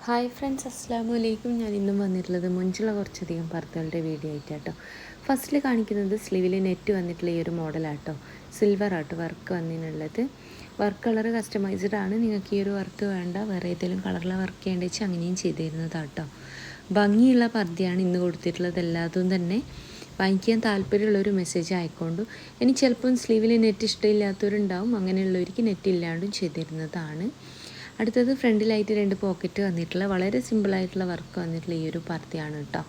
Hi friends, അസ്സാം വലൈക്കും. ഞാൻ ഇന്നും വന്നിട്ടുള്ളത് മുഞ്ചുള്ള കുറച്ചധികം പർദ്ദകളുടെ വീഡിയോ ആയിട്ടാട്ടോ. ഫസ്റ്റിൽ കാണിക്കുന്നത് സ്ലീവിൽ നെറ്റ് വന്നിട്ടുള്ള ഈ ഒരു മോഡലാട്ടോ. സിൽവർ ആട്ടോ വർക്ക് വന്നിട്ടുള്ളത്. വർക്ക് കളർ കസ്റ്റമൈസ്ഡ് ആണ്. നിങ്ങൾക്ക് ഈ ഒരു വർക്ക് വേണ്ട, വേറെ ഏതെങ്കിലും കളറിലെ വർക്ക് ചെയ്യേണ്ടി വെച്ചാൽ അങ്ങനെയും ചെയ്ത് തരുന്നതാട്ടോ. ഭംഗിയുള്ള പർദ്ദയാണ് ഇന്ന് കൊടുത്തിട്ടുള്ളത്. എല്ലാതും തന്നെ വാങ്ങിക്കാൻ താല്പര്യമുള്ളൊരു മെസ്സേജ് ആയിക്കൊണ്ടു. ഇനി ചിലപ്പം സ്ലീവിൽ നെറ്റ് ഇഷ്ടമില്ലാത്തവരുണ്ടാവും. അങ്ങനെയുള്ളവർക്ക് നെറ്റ് ഇല്ലാണ്ടും ചെയ്തിരുന്നതാണ്. അടുത്തത് ഫ്രണ്ടിലായിട്ട് 2 പോക്കറ്റ് വന്നിട്ടുള്ള വളരെ സിമ്പിളായിട്ടുള്ള വർക്ക് വന്നിട്ടുള്ള ഈ ഒരു പർദ്ദയാണ് കേട്ടോ.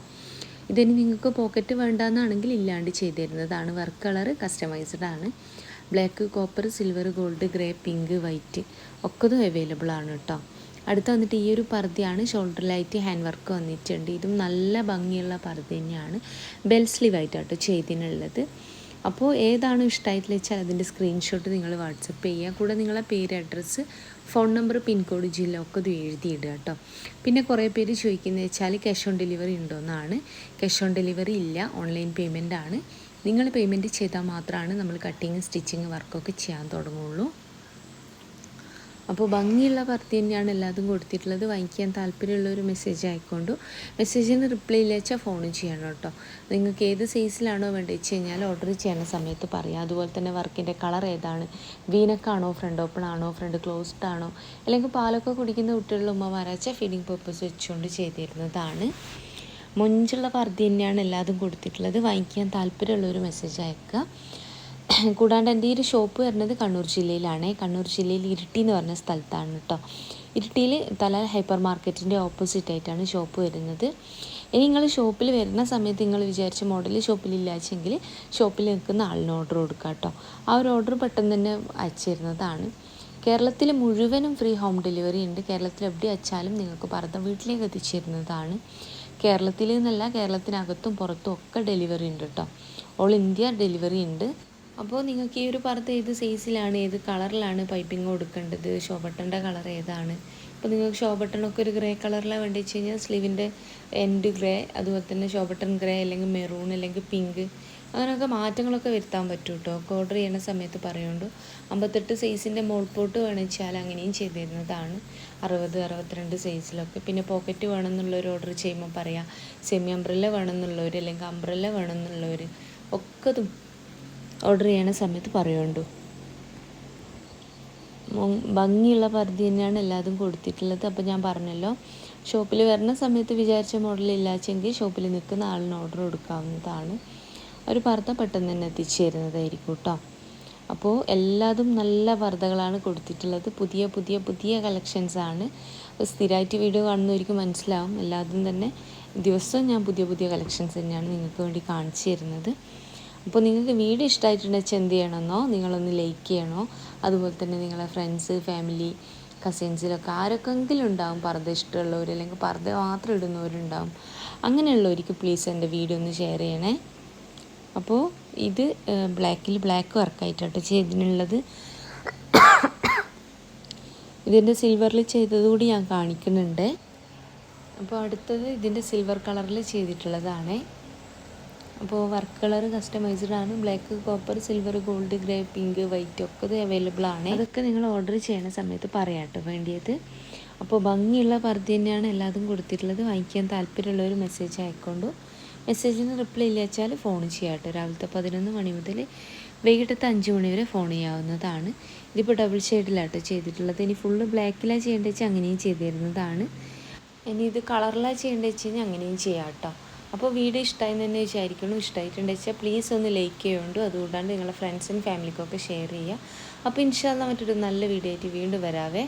ഇതിന് നിങ്ങൾക്ക് പോക്കറ്റ് വേണ്ടാന്നാണെങ്കിൽ ഇല്ലാണ്ട് ചെയ്ത് തരുന്നതാണ്. വർക്ക് കളർ കസ്റ്റമൈസ്ഡ് ആണ്. Black, copper, silver, gold, grey, pink, white ഒക്കതും അവൈലബിൾ ആണ് കേട്ടോ. അടുത്ത് വന്നിട്ട് ഈ ഒരു പർദ്ദയാണ്. ഷോൾഡറിലായിട്ട് ഹാൻഡ് വർക്ക് വന്നിട്ടുണ്ട്. ഇതും നല്ല ഭംഗിയുള്ള പർദ്ദ തന്നെയാണ്. ബെൽ സ്ലീവ് ആയിട്ടാട്ടോ ചെയ്തിനുള്ളത്. അപ്പോൾ ഏതാണ് ഇഷ്ടമായിട്ടുള്ള വെച്ചാൽ അതിൻ്റെ സ്ക്രീൻഷോട്ട് നിങ്ങൾ വാട്സപ്പ് ചെയ്യുക. കൂടെ നിങ്ങളെ പേര്, അഡ്രസ്സ്, ഫോൺ നമ്പർ, പിൻകോഡ്, ജില്ല ഒക്കെ ഇത് എഴുതിയിടുക കേട്ടോ. പിന്നെ കുറേ പേര് ചോദിക്കുന്നത് വെച്ചാൽ ക്യാഷ് ഓൺ ഡെലിവറി ഉണ്ടോയെന്നാണ്. ക്യാഷ് ഓൺ ഡെലിവറി ഇല്ല, ഓൺലൈൻ പേയ്മെൻ്റ് ആണ്. നിങ്ങൾ പേയ്മെൻറ്റ് ചെയ്താൽ മാത്രമാണ് നമ്മൾ കട്ടിങ്, സ്റ്റിച്ചിങ് വർക്കൊക്കെ ചെയ്യാൻ തുടങ്ങുള്ളൂ. അപ്പോൾ ഭംഗിയുള്ള പർദ്ദ തന്നെയാണ് എല്ലാതും കൊടുത്തിട്ടുള്ളത്. വാങ്ങിക്കാൻ താല്പര്യമുള്ള ഒരു മെസ്സേജ് ആയിക്കൊണ്ടു. മെസ്സേജിന് റിപ്ലൈ ഇല്ല വെച്ചാൽ ഫോണും ചെയ്യണം കേട്ടോ. നിങ്ങൾക്ക് ഏത് സൈസിലാണോ വേണ്ടത് വെച്ച് കഴിഞ്ഞാൽ ഓർഡർ ചെയ്യുന്ന സമയത്ത് പറയാം. അതുപോലെ തന്നെ വർക്കിൻ്റെ കളർ ഏതാണ്, വീനക്കാണോ, ഫ്രണ്ട് ഓപ്പൺ ആണോ, ഫ്രണ്ട് ക്ലോസ്ഡ് ആണോ, അല്ലെങ്കിൽ പാലൊക്കെ കുടിക്കുന്ന കുട്ടികളുടെ ഉമ്മമാരാച്ചാൽ ഫീഡിങ് പർപ്പസ് വെച്ചുകൊണ്ട് ചെയ്തിരുന്നതാണ്. മുഞ്ചുള്ള പർദ്ദ തന്നെയാണ് എല്ലാതും കൊടുത്തിട്ടുള്ളത്. വാങ്ങിക്കാൻ താല്പര്യമുള്ള ഒരു മെസ്സേജ് അയക്കുക. കൂടാണ്ട് എൻ്റെ ഈ ഒരു ഷോപ്പ് വരുന്നത് കണ്ണൂർ ജില്ലയിലാണ്. കണ്ണൂർ ജില്ലയിൽ ഇരിട്ടി എന്ന് പറഞ്ഞ സ്ഥലത്താണ് കേട്ടോ. ഇരിട്ടിയിൽ തല ഹൈപ്പർ മാർക്കറ്റിൻ്റെ ഓപ്പോസിറ്റ് ആയിട്ടാണ് ഷോപ്പ് വരുന്നത്. ഇനി നിങ്ങൾ ഷോപ്പിൽ വരുന്ന സമയത്ത് നിങ്ങൾ വിചാരിച്ച മോഡൽ ഷോപ്പിലില്ലാച്ചെങ്കിൽ ഷോപ്പിൽ നിൽക്കുന്ന ആളിന് ഓർഡർ കൊടുക്കുക കേട്ടോ. ആ ഒരു ഓർഡർ പെട്ടെന്ന് തന്നെ അയച്ചു തരുന്നതാണ്. കേരളത്തിൽ മുഴുവനും ഫ്രീ ഹോം ഡെലിവറി ഉണ്ട്. കേരളത്തിൽ എവിടെ അയച്ചാലും നിങ്ങൾക്ക് പർദ്ദ വീട്ടിലേക്ക് എത്തിച്ചു തരുന്നതാണ്. കേരളത്തിൽ നിന്നല്ല, കേരളത്തിനകത്തും പുറത്തും ഒക്കെ ഡെലിവറി ഉണ്ട് കേട്ടോ. ഓൾ ഇന്ത്യ ഡെലിവറി ഉണ്ട്. അപ്പോൾ നിങ്ങൾക്ക് ഈ ഒരു പർദ്ദ ഏത് സൈസിലാണ്, ഏത് കളറിലാണ് പൈപ്പിംഗ് കൊടുക്കേണ്ടത്, ഷോ ബട്ടൻ്റെ കളർ ഏതാണ്. ഇപ്പോൾ നിങ്ങൾക്ക് ഷോ ബട്ടണൊക്കെ ഒരു ഗ്രേ കളറിലാണ് വേണ്ടി വെച്ച് കഴിഞ്ഞാൽ സ്ലീവിൻ്റെ എൻഡ് ഗ്രേ, അതുപോലെ തന്നെ ഷോ ബട്ടൺ ഗ്രേ, അല്ലെങ്കിൽ മെറൂൺ, അല്ലെങ്കിൽ പിങ്ക്, അങ്ങനെയൊക്കെ മാറ്റങ്ങളൊക്കെ വരുത്താൻ പറ്റും കേട്ടോ. ഒക്കെ ഓർഡർ ചെയ്യുന്ന സമയത്ത് പറയുന്നുണ്ട്. 58 സൈസിൻ്റെ മോൾപോട്ട് വേണമെന്ന് വെച്ചാൽ അങ്ങനെയും ചെയ്ത് തരുന്നതാണ്. 60, 62 സൈസിലൊക്കെ. പിന്നെ പോക്കറ്റ് വേണമെന്നുള്ളവർ ഓർഡർ ചെയ്യുമ്പോൾ പറയാം. സെമി അംബ്രല്ല വേണമെന്നുള്ളവർ, അല്ലെങ്കിൽ അംബ്രല്ല വേണമെന്നുള്ളവർ ഒക്കെ ഇതും ഓർഡർ ചെയ്യണ സമയത്ത് പറയുന്നുണ്ടു. ഭംഗിയുള്ള പർദ്ദ തന്നെയാണ് എല്ലാതും കൊടുത്തിട്ടുള്ളത്. അപ്പോൾ ഞാൻ പറഞ്ഞല്ലോ, ഷോപ്പിൽ വരുന്ന സമയത്ത് വിചാരിച്ച മോഡൽ ഇല്ലാച്ചെങ്കിൽ ഷോപ്പിൽ നിൽക്കുന്ന ആളിന് ഓർഡർ കൊടുക്കാവുന്നതാണ്. ഒരു പർദ്ദ പെട്ടെന്ന് തന്നെ എത്തിച്ചു തരുന്നതായിരിക്കും കേട്ടോ. അപ്പോൾ എല്ലാതും നല്ല പർദ്ദകളാണ് കൊടുത്തിട്ടുള്ളത്. പുതിയ പുതിയ പുതിയ കളക്ഷൻസാണ്. സ്ഥിരമായിട്ട് വീഡിയോ കാണുന്നവർക്ക് മനസ്സിലാവും. എല്ലാതും തന്നെ ദിവസവും ഞാൻ പുതിയ പുതിയ കളക്ഷൻസ് തന്നെയാണ് നിങ്ങൾക്ക് വേണ്ടി കാണിച്ചു തരുന്നത്. അപ്പോൾ നിങ്ങൾക്ക് വീഡിയോ ഇഷ്ടമായിട്ടുണ്ടെങ്കിൽ എന്ത് ചെയ്യണമെന്നോ, നിങ്ങളൊന്ന് ലൈക്ക് ചെയ്യണോ. അതുപോലെ തന്നെ നിങ്ങളെ ഫ്രണ്ട്സ്, ഫാമിലി, കസിൻസിലൊക്കെ ആരൊക്കെങ്കിലും ഉണ്ടാവും പർദ്ദ ഇഷ്ടമുള്ളവർ, അല്ലെങ്കിൽ പർദ്ദ മാത്രം ഇടുന്നവരുണ്ടാവും. അങ്ങനെയുള്ളവർക്ക് പ്ലീസ് എൻ്റെ വീഡിയോ ഒന്ന് ഷെയർ ചെയ്യണേ. അപ്പോൾ ഇത് ബ്ലാക്ക് വർക്കായിട്ടാട്ടോ ചെയ്തിട്ടുള്ളത്. ഇതിൻ്റെ സിൽവറിൽ ചെയ്തതുകൂടി ഞാൻ കാണിക്കുന്നുണ്ട്. അപ്പോൾ അടുത്തത് ഇതിൻ്റെ സിൽവർ കളറിൽ ചെയ്തിട്ടുള്ളതാണ്. അപ്പോൾ വർക്ക് കളർ കസ്റ്റമൈസ്ഡ് ആണ്. Black, copper, silver, gold, grey, pink, white ഒക്കെ ഇത് അവൈലബിൾ ആണ്. അതൊക്കെ നിങ്ങൾ ഓർഡർ ചെയ്യുന്ന സമയത്ത് പറയാട്ടോ വേണ്ടിയത്. അപ്പോൾ ഭംഗിയുള്ള പർദ്ദ തന്നെയാണ് എല്ലാതും കൊടുത്തിട്ടുള്ളത്. വാങ്ങിക്കാൻ താല്പര്യമുള്ളൊരു മെസ്സേജ് അയക്കൊണ്ടു. മെസ്സേജിന് റിപ്ലൈ ഇല്ല വെച്ചാൽ ഫോൺ ചെയ്യാട്ടോ. രാവിലത്തെ 11 മണി മുതൽ വൈകിട്ടത്തെ 5 മണി വരെ ഫോൺ ചെയ്യാവുന്നതാണ്. ഇതിപ്പോൾ ഡബിൾ ഷെയ്ഡിലാട്ടോ ചെയ്തിട്ടുള്ളത്. ഇനി ഫുള്ള് ബ്ലാക്കിലാണ് ചെയ്യേണ്ടത് വെച്ചാൽ അങ്ങനെയും ചെയ്ത് തരുന്നതാണ്. ഇനി ഇത് കളറിലാണ് ചെയ്യേണ്ടത് വെച്ച് കഴിഞ്ഞാൽ അങ്ങനെയും ചെയ്യാം കേട്ടോ. അപ്പോൾ വീഡിയോ ഇഷ്ടമായി തന്നെ വിചാരിക്കണം. ഇഷ്ടമായിട്ടുണ്ടെന്ന് വെച്ചാൽ പ്ലീസ് ഒന്ന് ലൈക്ക് ചെയ്യുന്നുണ്ട്. അതുകൊണ്ടാണ് നിങ്ങളുടെ ഫ്രണ്ട്സിനും ഫാമിലിക്കൊക്കെ ഷെയർ ചെയ്യുക. അപ്പോൾ ഇൻഷാ അല്ലാഹ് മറ്റൊരു നല്ല വീഡിയോ ആയിട്ട് വീണ്ടും വരാവേ.